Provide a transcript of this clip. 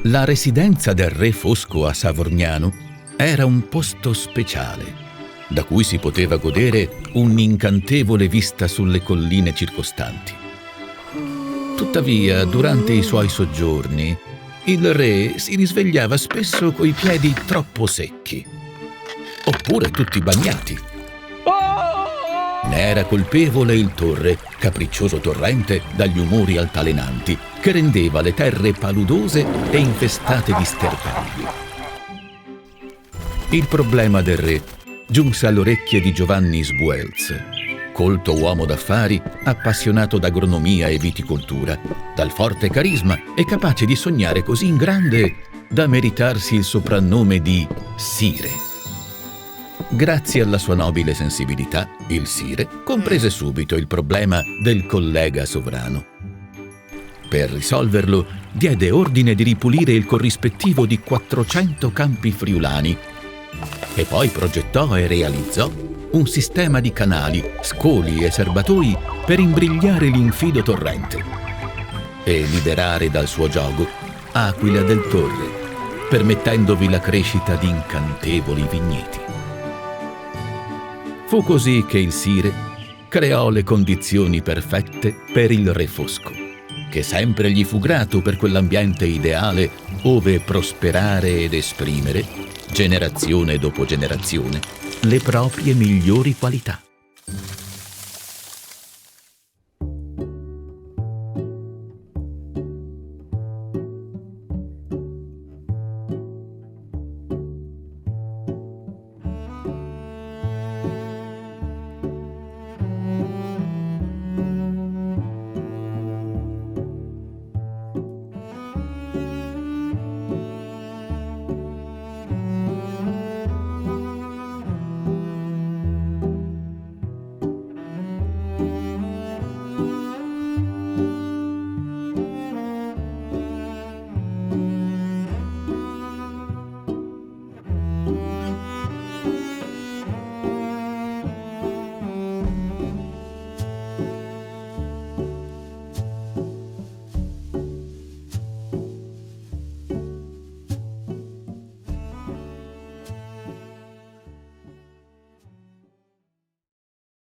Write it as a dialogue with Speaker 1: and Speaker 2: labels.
Speaker 1: La residenza del Re Fosco a Savorniano era un posto speciale, da cui si poteva godere un'incantevole vista sulle colline circostanti. Tuttavia, durante i suoi soggiorni, il re si risvegliava spesso coi piedi troppo secchi, oppure tutti bagnati. Ne era colpevole il Torre, capriccioso torrente dagli umori altalenanti, che rendeva le terre paludose e infestate di sterpelli. Il problema del re giunse alle orecchie di Giovanni Sbuelz, colto uomo d'affari, appassionato d'agronomia e viticoltura, dal forte carisma e capace di sognare così in grande da meritarsi il soprannome di Sire. Grazie alla sua nobile sensibilità, il Sire comprese subito il problema del collega sovrano. Per risolverlo, diede ordine di ripulire il corrispettivo di 400 campi friulani e poi progettò e realizzò un sistema di canali, scoli e serbatoi per imbrigliare l'infido torrente e liberare dal suo giogo Aquila del Torre, permettendovi la crescita di incantevoli vigneti. Fu così che il Sire creò le condizioni perfette per il Re Fosco, che sempre gli fu grato per quell'ambiente ideale ove prosperare ed esprimere, generazione dopo generazione, le proprie migliori qualità.